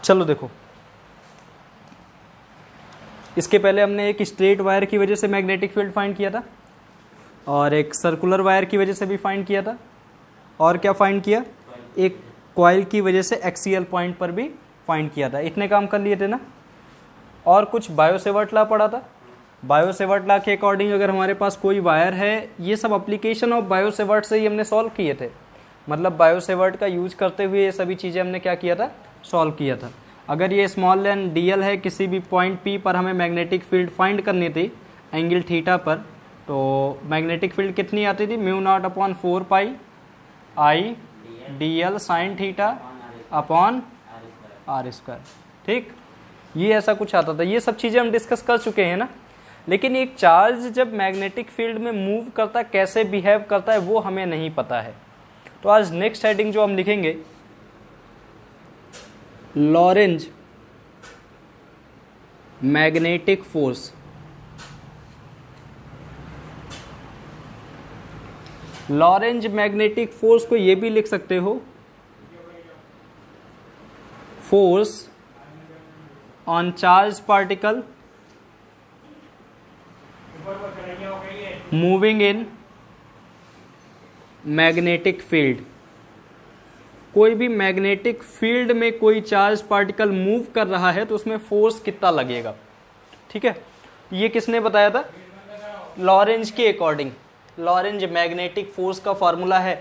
चलो देखो, इसके पहले हमने एक स्ट्रेट वायर की वजह से मैग्नेटिक फील्ड फाइंड किया था और एक सर्कुलर वायर की वजह से भी फाइंड किया था, और क्या फाइंड किया, एक कॉइल की वजह से एक्सियल पॉइंट पर भी फाइंड किया था। इतने काम कर लिए थे ना। और कुछ बायो-सेवर्ट लॉ पढ़ा था। बायो-सेवर्ट लॉ के अकॉर्डिंग अगर हमारे पास कोई वायर है, ये सब एप्लीकेशन ऑफ बायो-सेवर्ट से ही हमने सॉल्व किए थे। मतलब बायो-सेवर्ट का यूज करते हुए ये सभी चीज़ें हमने क्या किया था, सॉल्व किया था। अगर ये स्मॉल लेंथ डीएल है, किसी भी पॉइंट पी पर हमें मैग्नेटिक फील्ड फाइंड करनी थी एंगल थीटा पर, तो मैग्नेटिक फील्ड कितनी आती थी, μ0/4 pi I dl sine theta upon r square. ठीक, ये ऐसा कुछ आता था। ये सब चीज़ें हम डिस्कस कर चुके हैं ना। लेकिन एक चार्ज जब मैग्नेटिक फील्ड में मूव करता है, कैसे बिहेव करता है, वो हमें नहीं पता है। तो आज नेक्स्ट हेडिंग जो हम लिखेंगे, Lorentz magnetic force. Lorentz magnetic force को ये भी लिख सकते हो, force on charge particle moving in magnetic field. कोई भी मैग्नेटिक फील्ड में कोई चार्ज पार्टिकल मूव कर रहा है तो उसमें फोर्स कितना लगेगा। ठीक है, ये किसने बताया था, लॉरेंज के अकॉर्डिंग। लॉरेंज मैग्नेटिक फोर्स का फॉर्मूला है,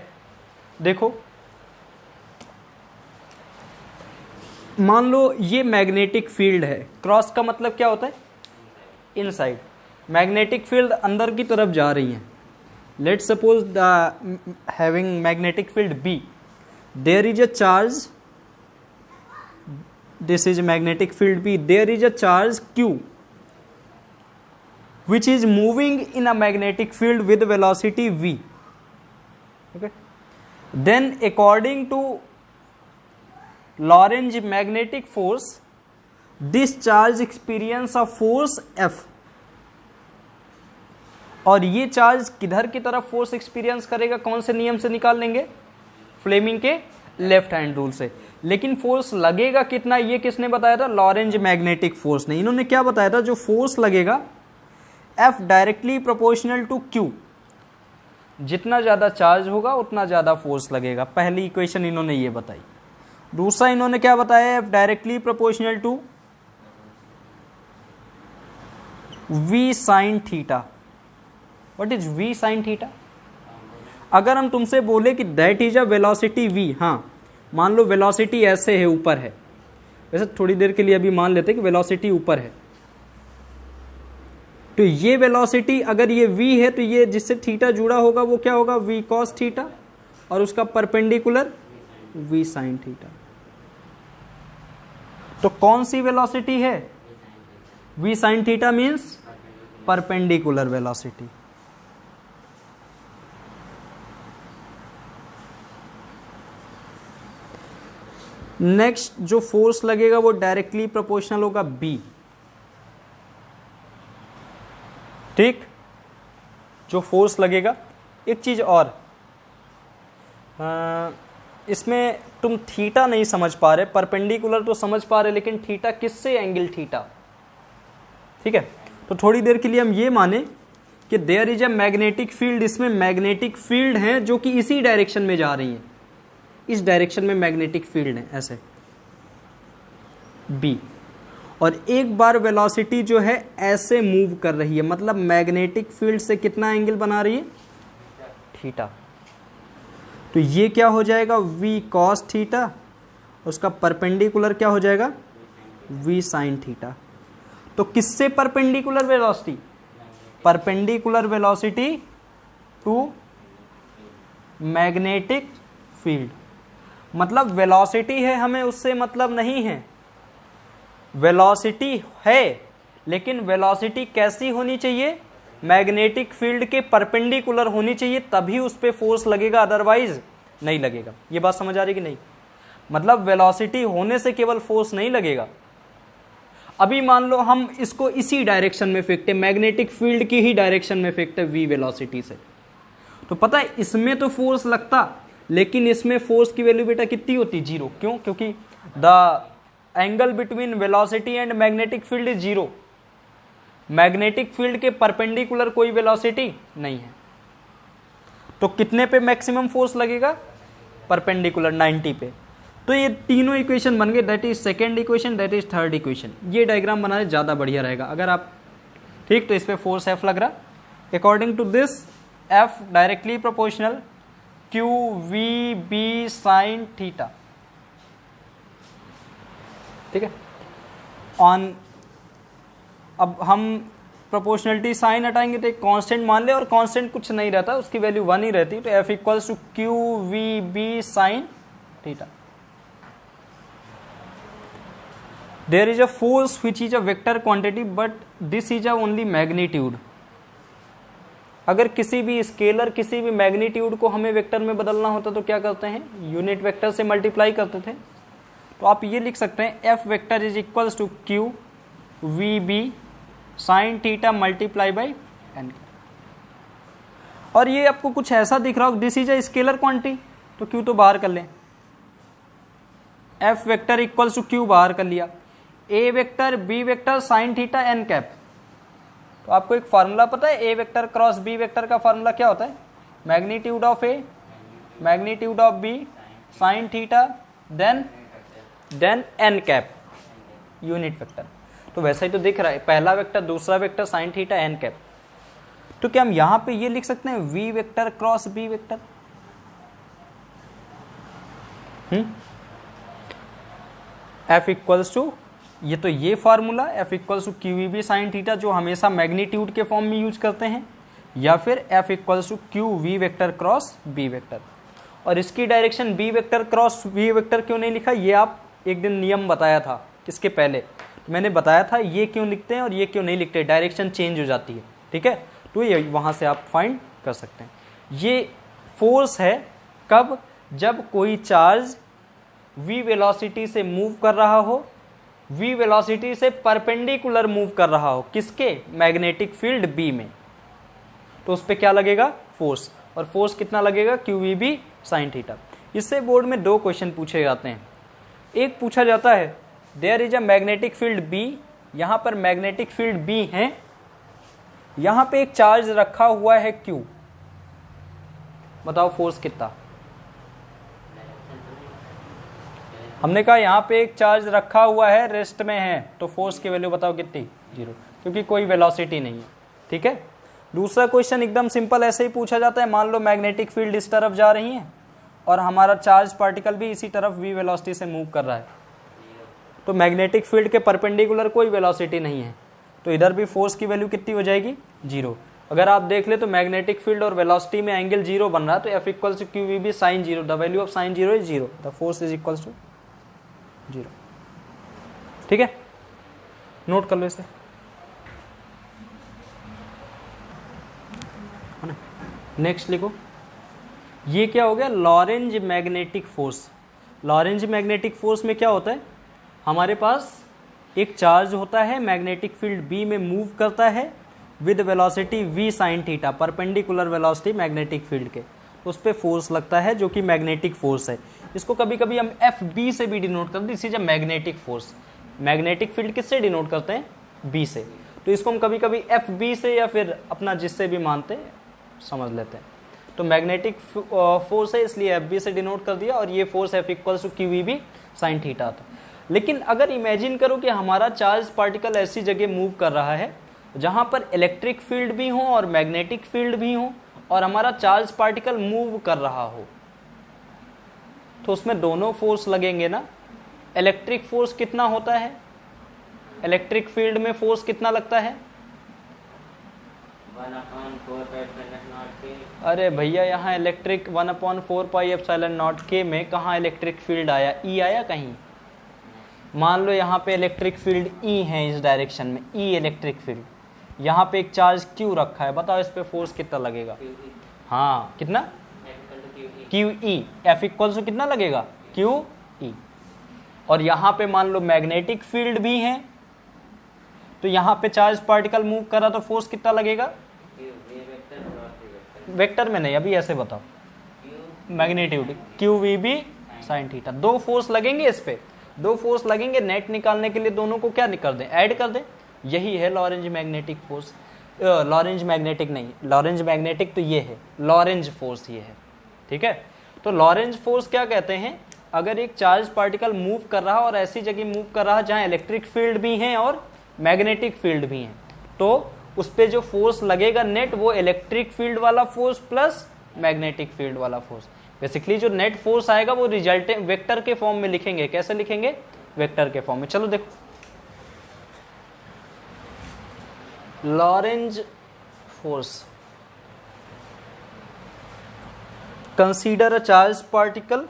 देखो, मान लो ये मैग्नेटिक फील्ड है, क्रॉस का मतलब क्या होता है, इनसाइड। मैग्नेटिक फील्ड अंदर की तरफ जा रही है। Let's suppose having magnetic field B, there is a charge, this is magnetic field B, there is a charge Q which is moving in a magnetic field with velocity v. Okay, then according to Lorentz magnetic force, this charge experience a force F. और ये charge किधर की तरफ force experience करेगा, कौन से नियम से निकाल लेंगे, फ्लेमिंग के लेफ्ट हैंड रूल से। लेकिन फोर्स लगेगा कितना, ये किसने बताया था, लॉरेंज मैग्नेटिक फोर्स ने। इन्होंने क्या बताया था, जो फोर्स लगेगा F directly proportional to Q, जितना ज़्यादा चार्ज होगा उतना ज़्यादा फोर्स लगेगा। पहली इक्वेशन इन्होंने ये बताई। दूसरा इन्होंने क्या बताया, F directly proportional to V sine theta. What is V sine theta? अगर हम तुमसे बोले कि that is a velocity V, हाँ मान लो वेलोसिटी ऐसे है, ऊपर है, वैसे थोड़ी देर के लिए अभी मान लेते हैं कि वेलोसिटी ऊपर है, तो ये वेलोसिटी अगर ये v है तो ये जिससे थीटा जुड़ा होगा वो क्या होगा, v cos थीटा, और उसका परपेंडिकुलर v sin थीटा। तो कौन सी वेलोसिटी है, v sin theta means perpendicular velocity. Next जो फोर्स लगेगा वो डायरेक्टली प्रोपोर्शनल होगा b। ठीक, जो फोर्स लगेगा। एक चीज और, इसमें तुम थीटा नहीं समझ पा रहे, परपेंडिकुलर तो समझ पा रहे, लेकिन थीटा किससे, एंगल थीटा। ठीक है, तो थोड़ी देर के लिए हम ये माने कि there is a magnetic field, इसमें मैग्नेटिक फील्ड है जो कि इसी डायरेक्शन में जा रही है, इस डायरेक्शन में मैग्नेटिक फील्ड है ऐसे बी, और एक बार वेलोसिटी जो है ऐसे मूव कर रही है, मतलब मैग्नेटिक फील्ड से कितना एंगल बना रही है, थीटा। तो ये क्या हो जाएगा, v cos थीटा, उसका परपेंडिकुलर क्या हो जाएगा, v sin थीटा। तो किससे perpendicular velocity, perpendicular velocity to magnetic field. मतलब वेलोसिटी है, हमें उससे मतलब नहीं है, वेलोसिटी है, लेकिन वेलोसिटी कैसी होनी चाहिए, मैग्नेटिक फील्ड के परपेंडिकुलर होनी चाहिए, तभी उस पर फोर्स लगेगा, अदरवाइज नहीं लगेगा। ये बात समझ आ रही कि नहीं? मतलब वेलोसिटी होने से केवल फोर्स नहीं लगेगा। अभी मान लो हम इसको इसी डायरेक्शन में फेंकते, मैग्नेटिक फील्ड की ही डायरेक्शन में फेंकते v वेलोसिटी से, तो पता है इसमें तो फोर्स लगता, लेकिन इसमें फोर्स की वैल्यू बेटा कितनी होती, जीरो। क्यों? क्योंकि the angle between velocity and magnetic field is 0। Magnetic field के परपेंडिकुलर कोई वेलोसिटी नहीं है, तो कितने पे मैक्सिमम फोर्स लगेगा? परपेंडिकुलर 90 पे। तो ये तीनों इक्वेशन बन गए, that is second equation, that is third equation. ये डायग्राम बनाने ज़्यादा बढ़िया रहेगा अगर आप, ठीक, तो इस पे फोर्स F लग रहा। According to this F directly proportional Q V B sine theta, ठीक है। ऑन, अब हम प्रोपोर्शनलिटी साइन हटाएंगे तो एक कांस्टेंट मान ले, और कांस्टेंट कुछ नहीं रहता, उसकी वैल्यू 1 ही रहती, तो F equals to Q V B sine theta. There is a force which is a vector quantity but this is a only magnitude। अगर किसी भी स्केलर, किसी भी मैग्नीट्यूड को हमें वेक्टर में बदलना होता तो क्या करते हैं? यूनिट वेक्टर से मल्टीप्लाई करते थे। तो आप ये लिख सकते हैं F vector is equals to Q V B sine theta multiply by N. और ये आपको कुछ ऐसा दिख रहा हो, this is a scalar quantity, तो क्यू तो बाहर कर लें, F vector equals to Q बाहर कर लिया, A vector B vector sine theta N cap. तो आपको एक फार्मूला पता है, A vector cross B vector का फार्मूला क्या होता है? Magnitude of A magnitude of B sine theta then n cap unit vector. तो वैसा ही तो दिख रहा है, पहला वेक्टर दूसरा vector sine theta N cap. तो क्या हम यहां पे ये लिख सकते हैं V vector cross B vector? F equals to, ये तो ये formula F equals to Q V B sine theta जो हमेशा मैग्नीट्यूड के फॉर्म में यूज करते हैं, या फिर F equals to Q V vector cross B vector. और इसकी direction B vector cross V vector क्यों नहीं लिखा? ये आप एक दिन नियम बताया था, इसके पहले मैंने बताया था ये क्यों लिखते हैं और ये क्यों नहीं लिखते, डायरेक्शन चेंज हो जाती है, ठीक है। तो ये वहां से आप फाइंड कर सकते हैं। ये फोर्स है कब? जब कोई चार्ज v वेलोसिटी से मूव कर रहा हो, v वेलोसिटी से परपेंडिकुलर मूव कर रहा हो, किसके? मैग्नेटिक फील्ड B में, तो उस पर क्या लगेगा? फोर्स। और फोर्स कितना लगेगा? Q V B sine theta. इससे बोर्ड में 2 क्वेश्चन पूछे जाते हैं। एक पूछा जाता है there is a magnetic field B, यहां पर मैग्नेटिक फील्ड B है, यहां पे एक चार्ज रखा हुआ है Q, बताओ फोर्स कितना? हमने कहा यहां पे एक चार्ज रखा हुआ है, रेस्ट में है, तो फोर्स की वैल्यू बताओ कितनी? 0, क्योंकि कोई वेलोसिटी नहीं है, ठीक है। दूसरा क्वेश्चन एकदम सिंपल ऐसे ही पूछा जाता है, मान लो मैग्नेटिक फील्ड इस तरफ जा रही है और हमारा चार्ज पार्टिकल भी इसी तरफ v वेलोसिटी से मूव कर रहा है, तो मैग्नेटिक फील्ड के परपेंडिकुलर कोई वेलोसिटी नहीं है, तो इधर भी फोर्स की वैल्यू कितनी हो जाएगी? 0। अगर आप देख ले तो मैग्नेटिक फील्ड और वेलोसिटी में एंगल 0 बन रहा है, तो F equals to Q V B sine 0, the value of sine 0 is 0, the force is equals to 0, ठीक है। नोट कर लो इसे, नेक्स्ट लिखो। ये क्या हो गया? Lorentz magnetic force. Lorentz magnetic force में क्या होता है? हमारे पास एक चार्ज होता है, मैग्नेटिक फील्ड B में मूव करता है with velocity v sine theta, perpendicular velocity magnetic field के, उस पर फोर्स लगता है जो कि मैग्नेटिक फोर्स है। इसको कभी कभी हम FB से भी डिनोट करते हैं, this is a magnetic force. Magnetic field किससे डिनोट करते हैं? B से, तो इसको हम कभी कभी FB से या फिर अपना जिससे भी मानते हैं समझ लेते हैं। तो मैग्नेटिक फोर्स है इसलिए FB से डिनोट कर दिया, और ये force F equals to Q V B sine theta था। लेकिन अगर इमेजिन करो कि हमारा चार्ज पार्टिकल ऐसी जगह मूव कर रहा है जहां पर इलेक्ट्रिक फील्ड भी हो और मैग्नेटिक फील्ड भी हो, और हमारा चार्ज पार्टिकल मूव कर रहा हो, तो उसमें दोनों फोर्स लगेंगे ना। इलेक्ट्रिक फोर्स कितना होता है? इलेक्ट्रिक फील्ड में फोर्स कितना लगता है? 1/4 अरे भैया यहाँ इलेक्ट्रिक 1/4 पाई एप्सिलॉन नॉट के में कहाँ इलेक्ट्रिक फील्ड आया? E आया कहीं? मान लो यहाँ पे इलेक्ट्रिक फील्ड E है इस डायरेक्शन में, E इलेक्ट्रिक फील्ड, यहाँ पे एक चार्ज Q रखा है, बताओ इस पे फोर्स कितना लगेगा? हाँ कितना? QE। F इक्वल्स टू कितना लगेगा? QE। और यहाँ पे मान लो मैग्नेटिक फील्ड भी है, तो यहाँ पे चार्ज पार्टिकल मूव कर रहा, तो फोर्स कितना लगेगा? वेक्टर में नहीं, अभी ऐसे बताओ, magnitude QVB sine theta, 2 force लगेंगे इस पे। दो फोर्स लगेंगे, नेट निकालने के लिए दोनों को क्या कर दें, ऐड कर दें। यही है Lorentz magnetic force. Lorentz magnetic नहीं, लॉरेंज मैग्नेटिक तो ये है, लॉरेंज फोर्स ये है, ठीक है। तो लॉरेंज फोर्स क्या कहते हैं, अगर एक चार्ज पार्टिकल मूव कर रहा और ऐसी जगह मूव कर रहा जहां इलेक्ट्रिक फील्ड भी है और मैग्नेटिक फील्ड भी है, तो उस पे जो फोर्स लगेगा नेट, वो इलेक्ट्रिक फील्ड वाला फोर्स प्लस मैग्नेटिक फील्ड वाला फोर्स। बेसिकली जो नेट फोर्स आएगा वो रिजल्टेंट वेक्टर के फॉर्म में लिखेंगे। कैसे लिखेंगे, वेक्टर के फॉर्म में। चलो देखो, Lorentz force, consider a charge particle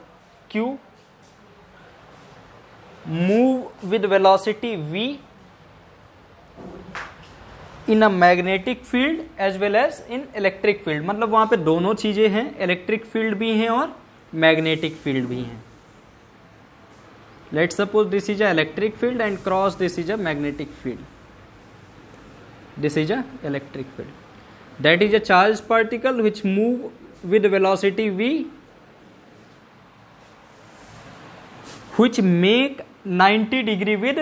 Q move with velocity v in a magnetic field as well as in electric field। मतलब वहां पे दोनों चीजें हैं, इलेक्ट्रिक फील्ड भी हैं और मैग्नेटिक फील्ड भी हैं। Let's suppose this is a electric field and cross this is a magnetic field, this is a electric field. That is a charge particle which move with velocity v which make 90 degree with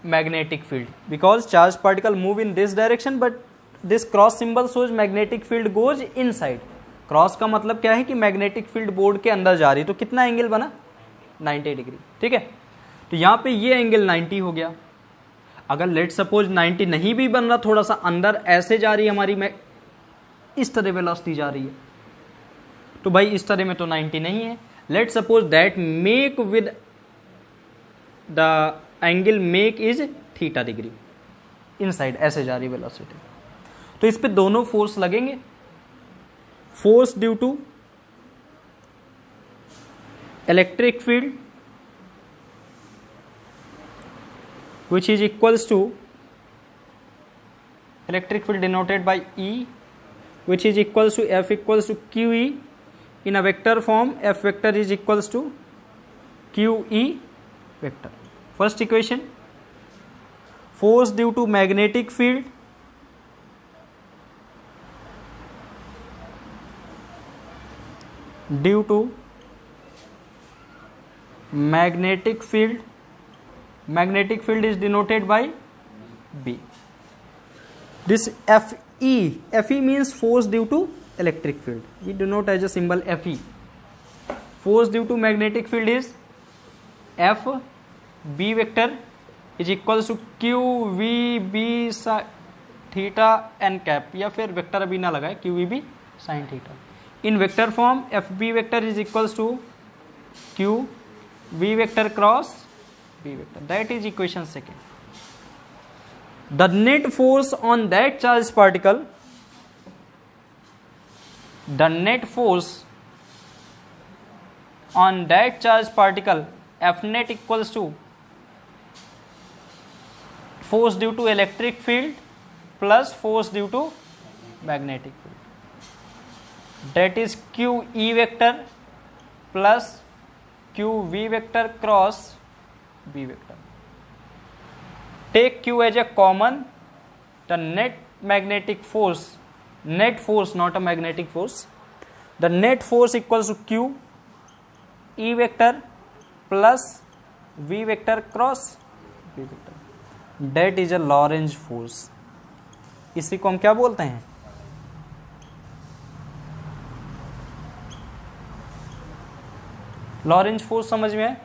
magnetic field, because charge particle move in this direction but this cross symbol shows magnetic field goes inside। Cross का मतलब क्या है कि magnetic field board के अंदर जा रही है, तो कितना एंगल बना, 90 डिग्री, ठीक है। तो यहां पे ये एंगल 90 हो गया। अगर लेट सपोज 90 नहीं भी बन रहा, थोड़ा सा अंदर ऐसे जा रही है हमारी, इस तरह वेलोसिटी जा रही है, तो भाई इस तरह में तो 90 नहीं है। Let suppose that make with the angle make is theta degree, inside ऐसे जा रही वेलोसिटी, तो इस पे दोनों फोर्स लगेंगे। Force due to electric field which is equals to electric field denoted by E, which is equals to F equals to QE in a vector form। F vector is equals to QE vector। First equation, force due to magnetic field magnetic field is denoted by B। This FE means force due to electric field, we denote as a symbol FE। force due to magnetic field is F B vector is equals to QVB theta n cap, या फिर vector अभी ना लगाए, QVB sin theta. In vector form FB vector is equals to QV vector cross B vector, that is equation second। The net force on that charged particle, the net force on that charged particle F net equals to force due to electric field plus force due to magnetic field, that is QE vector plus QV vector cross B vector। Take Q as a common, the net magnetic force, net force not a magnetic force, the net force equals to Q E vector plus V vector cross B vector, that is a Lorentz force। इसी को हम क्या बोलते हैं, Lorentz force. समझ में है,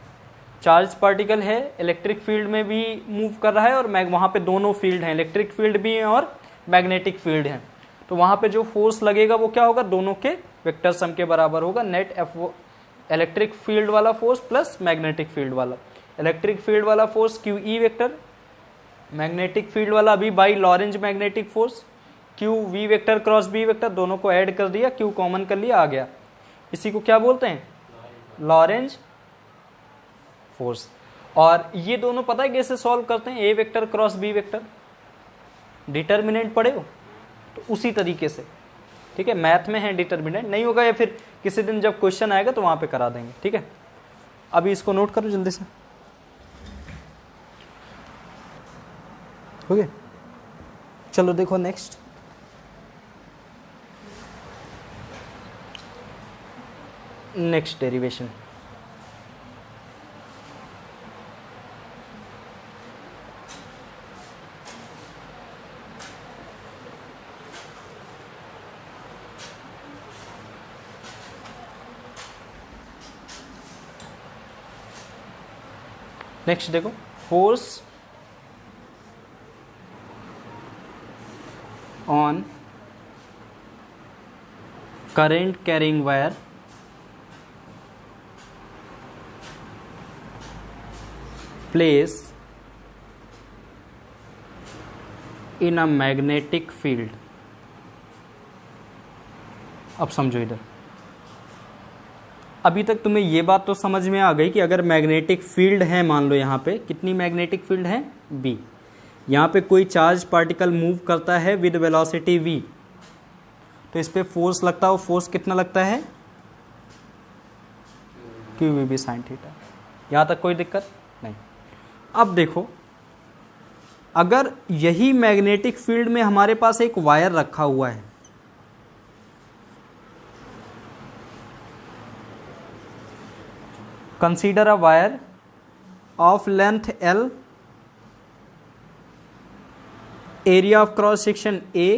charge particle है, इलेक्ट्रिक फील्ड में भी मूव कर रहा है और वहां पे दोनों फील्ड हैं, इलेक्ट्रिक फील्ड भी है और मैग्नेटिक फील्ड है, तो वहां पे जो फोर्स लगेगा वो क्या होगा, दोनों के वेक्टर सम के बराबर होगा। नेट एफ इलेक्ट्रिक फील्ड वाला फोर्स प्लस मैग्नेटिक फील्ड वाला, इलेक्ट्रिक फील्ड वाला force Q E vector, magnetic field वाला अभी by Lorentz magnetic force Q V vector cross B vector, दोनों को ऐड कर दिया, क्यू कॉमन कर लिया, आ गया। इसी को क्या बोलते हैं, लॉरेंज फोर्स। और ये दोनों पता है कैसे सॉल्व करते हैं, A vector cross B vector, determinant पढ़े हो तो उसी तरीके से, ठीक है। मैथ में है डिटर्मिनेंट, नहीं होगा या फिर किसी दिन जब क्वेश्चन आएगा तो वहां पे करा देंगे, ठीक है। अभी इसको नोट करो जल्दी से, हो गया। चलो देखो नेक्स्ट, नेक्स्ट डेरिवेशन। नेक्स्ट देखो, force on current carrying wire place in a magnetic field. अब समझो इधर, अभी तक तुम्हें ये बात तो समझ में आ गई कि अगर मैग्नेटिक फील्ड है, मान लो यहाँ पे कितनी मैग्नेटिक फील्ड है, B, यहाँ पे कोई चार्ज पार्टिकल मूव करता है विद वेलोसिटी v, तो इस पे फोर्स लगता है, वो फोर्स कितना लगता है, QVB sin थीटा। यहाँ तक कोई दिक्कत नहीं। अब देखो, अगर यही मैग्नेटिक फील्ड में हमारे पास एक वायर रखा हुआ है, consider a wire of length L, area of cross section A,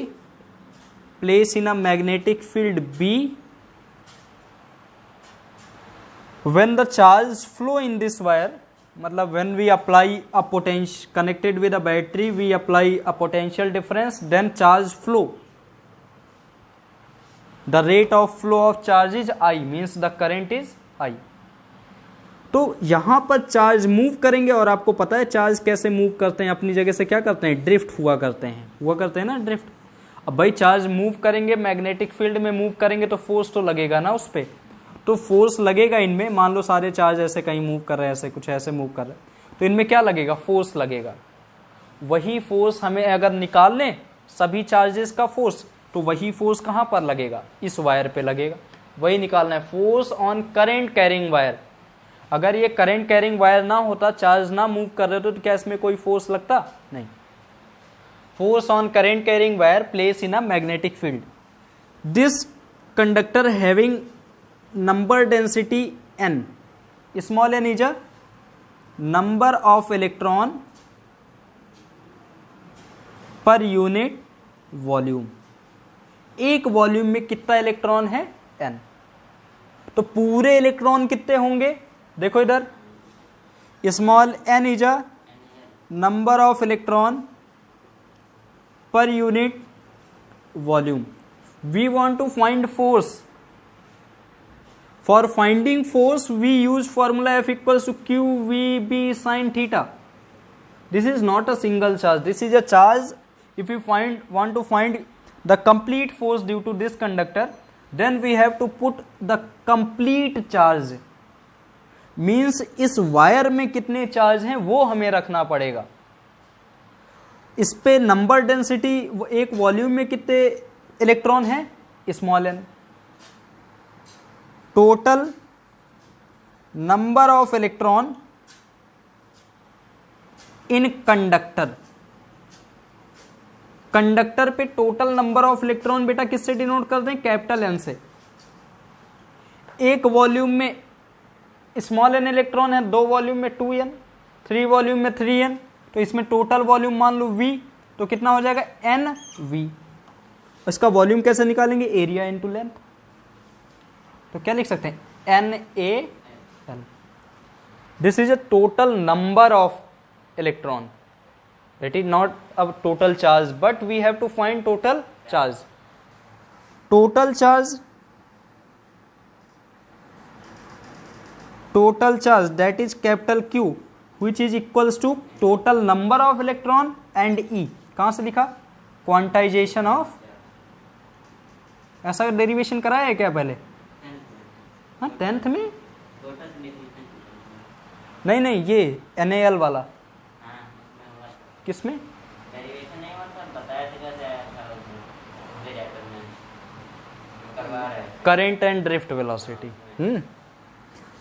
place in a magnetic field B, when the charge flow in this wire, मतलब when we apply a potential connected with a battery, we apply a potential difference, then charge flow, the rate of flow of charge is I, means the current is I। तो यहां पर charge move करेंगे, और आपको पता है charge कैसे move करते हैं, अपनी जगह से क्या करते हैं, ड्रिफ्ट हुआ करते हैं ना, ड्रिफ्ट। अब भाई चार्ज मूव करेंगे, मैग्नेटिक फील्ड में मूव करेंगे तो फोर्स तो लगेगा ना उस पर, तो फोर्स लगेगा इनमें। मान लो सारे चार्ज ऐसे कहीं मूव कर रहे हैं, ऐसे कुछ ऐसे मूव कर रहे हैं, तो इनमें क्या लगेगा, फोर्स लगेगा। वही फोर्स हमें अगर निकाल लें सभी चार्जेस का फोर्स, तो वही फोर्स कहाँ पर लगेगा, इस वायर पे लगेगा। वही निकालना है, force on current carrying wire. अगर ये करंट कैरिंग वायर ना होता, चार्ज ना मूव कर रहे तो क्या इसमें कोई फोर्स लगता, नहीं। Force on current carrying wire place in a magnetic field, this conductor having number density n, small n is a number of electron per unit volume. एक वॉल्यूम में कितना इलेक्ट्रॉन है, n। तो पूरे इलेक्ट्रॉन कितने होंगे, देखो इधर, small n is a number of electron per unit volume. We want to find force, for finding force we use formula F equals to QVB sin theta. This is not a single charge, this is a charge. If you want to find the complete force due to this conductor, then we have to put the complete charge, means इस wire में कितने charge हैं वो हमें रखना पड़ेगा। इस पे नंबर डेंसिटी, एक वॉल्यूम में कितने इलेक्ट्रॉन हैं, small n। Total number of electron in conductor, conductor पे टोटल नंबर ऑफ इलेक्ट्रॉन बेटा किससे डिनोट करते हैं, कैपिटल N से। एक वॉल्यूम में स्मॉल n इलेक्ट्रॉन है, 2 वॉल्यूम में 2n, 3 वॉल्यूम में 3n, तो इसमें टोटल वॉल्यूम मान लो V, तो कितना हो जाएगा NV। इसका वॉल्यूम कैसे निकालेंगे, एरिया इनटू लेंथ। तो क्या लिख सकते हैं, NaL। This is a total number of electron, that is not a total charge, but we have to find total charge that is capital Q, which is equals to total number of electron and E। कहां से लिखा, quantization of, ऐसा derivation कराया है क्या पहले, हाँ 10th में, नहीं ये NaL वाला, किसमें, current and drift velocity.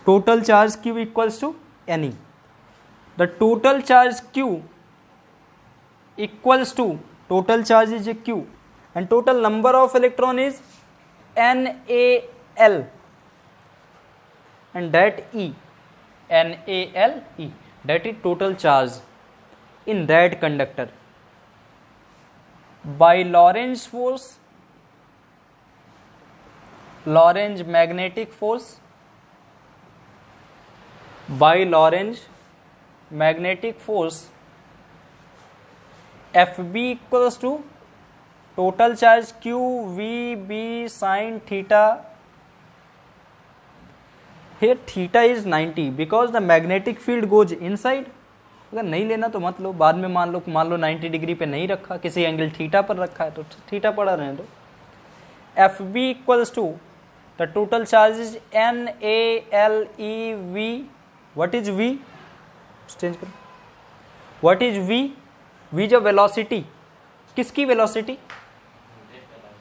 Total charge Q equals to NE। The total charge Q equals to, total charge is Q and total number of electron is NaL and that E, NaLE, that is total charge in that conductor by Lorentz force, Lorentz magnetic force, by Lorentz magnetic force F B equals to total charge Q V B sine theta. Here theta is 90 because the magnetic field goes inside. अगर नहीं लेना तो मत लो, बाद में मान लो 90 degree पे नहीं रखा, किसी एंगल थीटा पर रखा है तो थीटा पड़ा रहने दो. F B equals to the total charge is N A L E V. What is V? Change करो. What is V? वी जो वेलोसिटी, किसकी वेलोसिटी?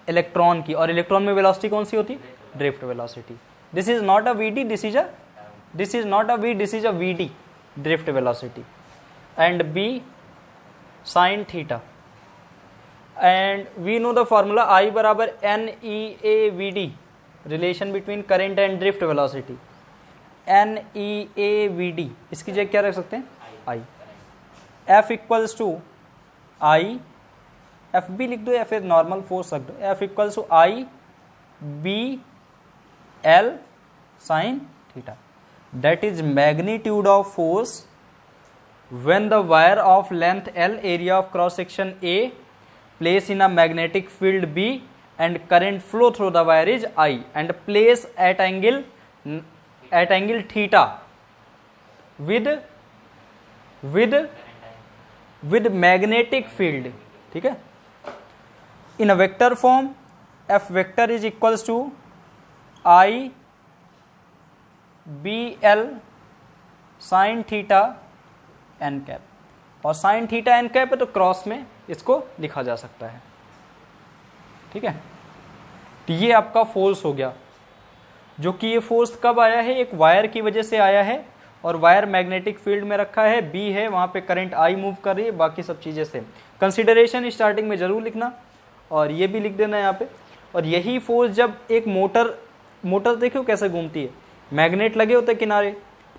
इलेक्ट्रॉन की. और इलेक्ट्रॉन में वेलोसिटी कौन सी होती? Drift velocity. This is not a Vd, this is not a V, this is a Vd, drift velocity. And B sin theta. And we know the formula I बराबर NEAVD, relation between current and drift velocity. NEAVD, इसकी जगह क्या रख सकते हैं? I. F equals to I, FB लिख दो या फिर नॉर्मल फोर्स रख दो. F equals to I B L sin theta. That is magnitude of force when the wire of length L, area of cross section A, placed in a magnetic field B and current flow through the wire is I and place at angle theta with magnetic field. ठीक है. In a vector form, F vector is equals to I B L sine theta N cap. और sine theta N cap है तो cross में इसको लिखा जा सकता है. ठीक है. तो ये आपका फोर्स हो गया, जो कि ये फोर्स कब आया है? एक वायर की वजह से आया है और वायर मैग्नेटिक फील्ड में रखा है, बी है, वहां पे करंट आई मूव कर रही है, बाकी सब चीजें सेम. कंसिडरेशन स्टार्टिंग में जरूर लिखना और ये भी लिख देना यहाँ पे. और यही फोर्स जब एक मोटर देखो कैसे घूमती है, मैग्नेट लगे होते किनारे,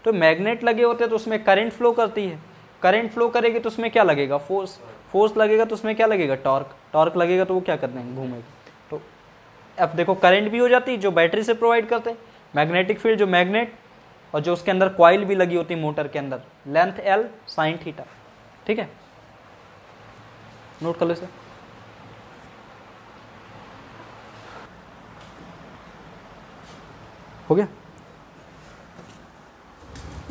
तो मैग्नेट लगे होते तो उसमें करंट फ्लो करती है. करंट फ्लो करेगी तो उसमें क्या लगेगा? फोर्स लगेगा तो उसमें क्या लगेगा? टॉर्क लगेगा तो वो क्या करते हैं? घूमेगी. तो अब देखो करंट भी हो जाती है जो बैटरी से प्रोवाइड करते हैं, मैग्नेटिक फील्ड जो मैग्नेट, और जो उसके अंदर कॉइल भी लगी होती है मोटर के अंदर, लेंथ एल साइन थीटा. ठीक है, नोट कर लो इसे. हो गया.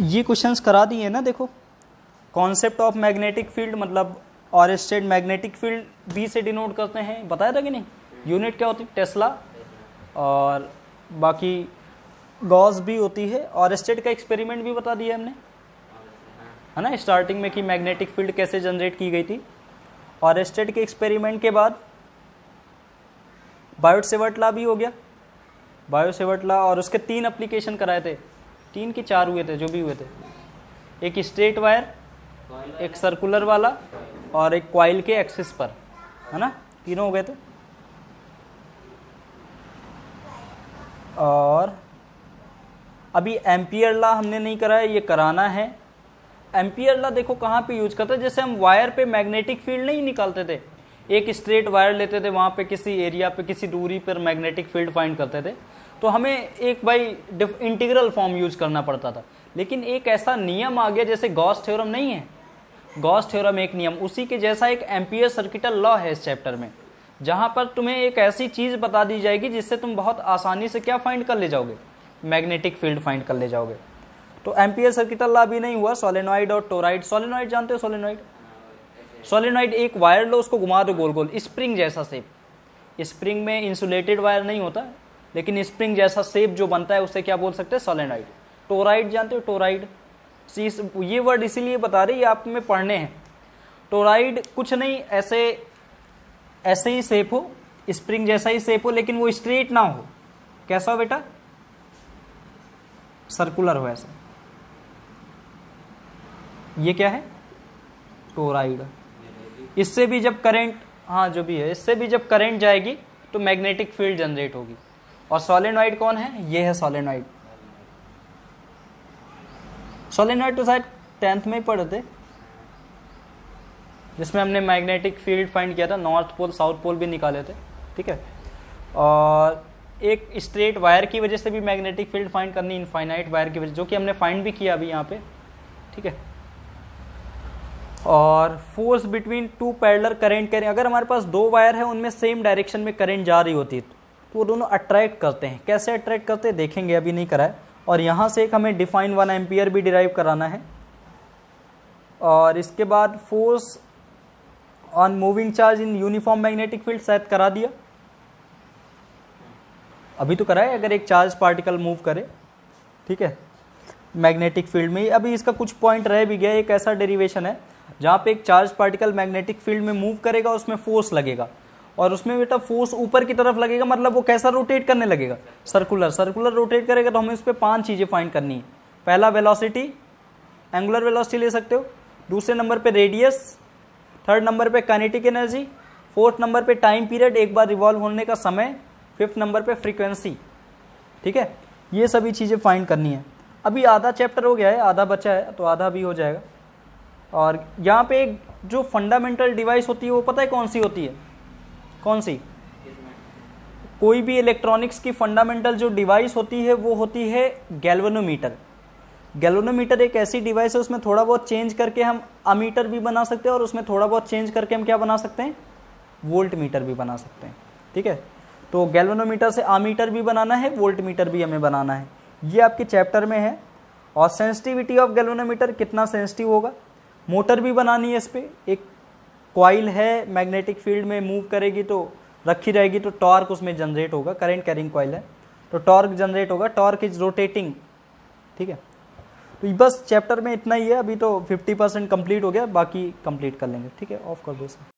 ये क्वेश्चंस करा दिए ना. देखो कॉन्सेप्ट ऑफ मैग्नेटिक फील्ड मतलब और स्टेट मैग्नेटिक फील्ड बी से डिनोट करते हैं, बताया था कि नहीं? यूनिट क्या होती है? टेस्ला. और बाकी गॉस भी होती है. और स्टेट का एक्सपेरिमेंट भी बता दिया हमने, है ना, स्टार्टिंग में कि मैग्नेटिक फील्ड कैसे जनरेट की गई थी. और स्टेट के एक्सपेरिमेंट के बाद बायोट-सेवर्ट लॉ भी हो गया. बायोट-सेवर्ट लॉ, और उसके 3 एप्लीकेशन कराए थे, 3 की 4 हुए थे जो भी हुए थे. एक स्ट्रेट वायर, एक सर्कुलर वाला और एक कॉइल के एक्सिस पर, है ना, तीनों हो गए थे. और अभी एम्पियर लॉ हमने नहीं कराया, ये कराना है. एम्पियर लॉ देखो कहाँ पे यूज करते हैं, जैसे हम वायर पे मैग्नेटिक फील्ड नहीं निकालते थे, एक स्ट्रेट वायर लेते थे, वहां पे किसी एरिया पे किसी दूरी पर मैग्नेटिक फील्ड फाइंड करते थे, तो हमें एक भाई इंटीग्रल फॉर्म यूज करना पड़ता था. लेकिन एक ऐसा नियम आ गया जैसे गॉस थ्योरम नहीं है, गॉस थ्योरम एक नियम, उसी के जैसा एक एम्पियर सर्किटल लॉ है इस चैप्टर में, जहां पर तुम्हें एक ऐसी चीज बता दी जाएगी जिससे तुम बहुत आसानी से क्या फाइंड कर ले जाओगे? मैग्नेटिक फील्ड फाइंड कर ले जाओगे. तो एम्पियर सर्किटल लॉ भी नहीं हुआ. सोलेनॉइड और टोराइड. सोलेनॉइड जानते हो? सोलेनॉइड एक वायर लो, उसको घुमा दो गोल गोल, स्प्रिंग जैसा शेप. स्प्रिंग में इंसुलेटेड वायर नहीं होता, लेकिन स्प्रिंग जैसा शेप जो बनता है उसे क्या बोल सकते हैं? सोलेनॉइड. टोराइड जानते हो? टोराइड, ये वर्ड इसीलिए बता रहे, ये आप में पढ़ने हैं. टोराइड कुछ नहीं, ऐसे ही शेप हो, स्प्रिंग जैसा ही शेप हो, लेकिन वो स्ट्रेट ना हो. कैसा हो बेटा? सर्कुलर हो ऐसा. ये क्या है? टोराइड. इससे भी जब करंट, हाँ जो भी है, इससे भी जब करंट जाएगी तो मैग्नेटिक फील्ड जनरेट होगी. और सोलेनॉइड कौन है? ये है सोलेनॉइड. सोलेनॉइड तो शायद 10th में ही पढ़े थे, जिसमें हमने मैग्नेटिक फील्ड फाइंड किया था, नॉर्थ पोल साउथ पोल भी निकाले थे. ठीक है. और एक स्ट्रेट वायर की वजह से भी मैग्नेटिक फील्ड फाइंड करनी, इनफाइनाइट वायर की वजह, जो कि हमने फाइंड भी किया अभी यहाँ पे. ठीक है. और force between two parallel current carrying, अगर हमारे पास दो वायर है उनमें सेम डायरेक्शन में करंट जा रही होती है तो वो दोनों अट्रैक्ट करते हैं। कैसे अट्रैक्ट करते हैं देखेंगे, अभी नहीं करा है। और यहाँ से एक हमें डिफाइन 1 एम्पियर भी डिराइव कराना है। और इसके बाद force on moving charge in uniform magnetic field शायद करा दिया, अभी तो करा है। अगर एक चार्ज पार्टिकल मूव करे, ठीक है, मैग्नेटिक फील्ड में, अभी इसका कुछ पॉइंट रह भी गया। एक ऐसा डेरिवेशन है जहाँ पे एक चार्ज पार्टिकल मैग्नेटिक फील्ड में मूव करेगा, उसमें फोर्स लगेगा, और उसमें बेटा फोर्स ऊपर की तरफ लगेगा, मतलब वो कैसा रोटेट करने लगेगा, सर्कुलर रोटेट करेगा। तो हमें उस पर 5 चीज़ें फाइंड करनी है। पहला वेलोसिटी, एंगुलर वेलोसिटी ले सकते हो, दूसरे नंबर पे रेडियस, थर्ड नंबर पे काइनेटिक एनर्जी, फोर्थ नंबर पे टाइम पीरियड, एक बार रिवॉल्व होने का समय, फिफ्थ नंबर पे फ्रीक्वेंसी। ठीक है, ये सभी चीज़ें फाइंड करनी है। अभी आधा चैप्टर हो गया है, आधा बचा है, तो आधा भी हो जाएगा। और यहाँ पे एक जो फंडामेंटल डिवाइस होती है वो पता है कौन सी होती है? कौन सी? कोई भी इलेक्ट्रॉनिक्स की फंडामेंटल जो डिवाइस होती है वो होती है गैल्वेनोमीटर। गैल्वेनोमीटर एक ऐसी डिवाइस है, उसमें थोड़ा बहुत चेंज करके हम अमीटर भी बना सकते हैं, और उसमें थोड़ा बहुत चेंज करके हम क्या बना सकते हैं? वोल्ट मीटर भी बना सकते हैं। ठीक है, तो गैल्वेनोमीटर से अमीटर भी बनाना है, वोल्ट मीटर भी हमें बनाना है, ये आपके चैप्टर में है। और सेंसिटिविटी ऑफ गैल्वेनोमीटर, कितना सेंसिटिव होगा। मोटर भी बनानी है इस पर, एक कॉइल है, मैग्नेटिक फील्ड में मूव करेगी तो रखी रहेगी, तो टॉर्क उसमें जनरेट होगा, करंट कैरिंग कॉइल है तो टॉर्क जनरेट होगा, टॉर्क इज रोटेटिंग। ठीक है, तो बस चैप्टर में इतना ही है। अभी तो 50% कंप्लीट हो गया, बाकी कंप्लीट कर लेंगे। ठीक है, ऑफ कर दो इसे।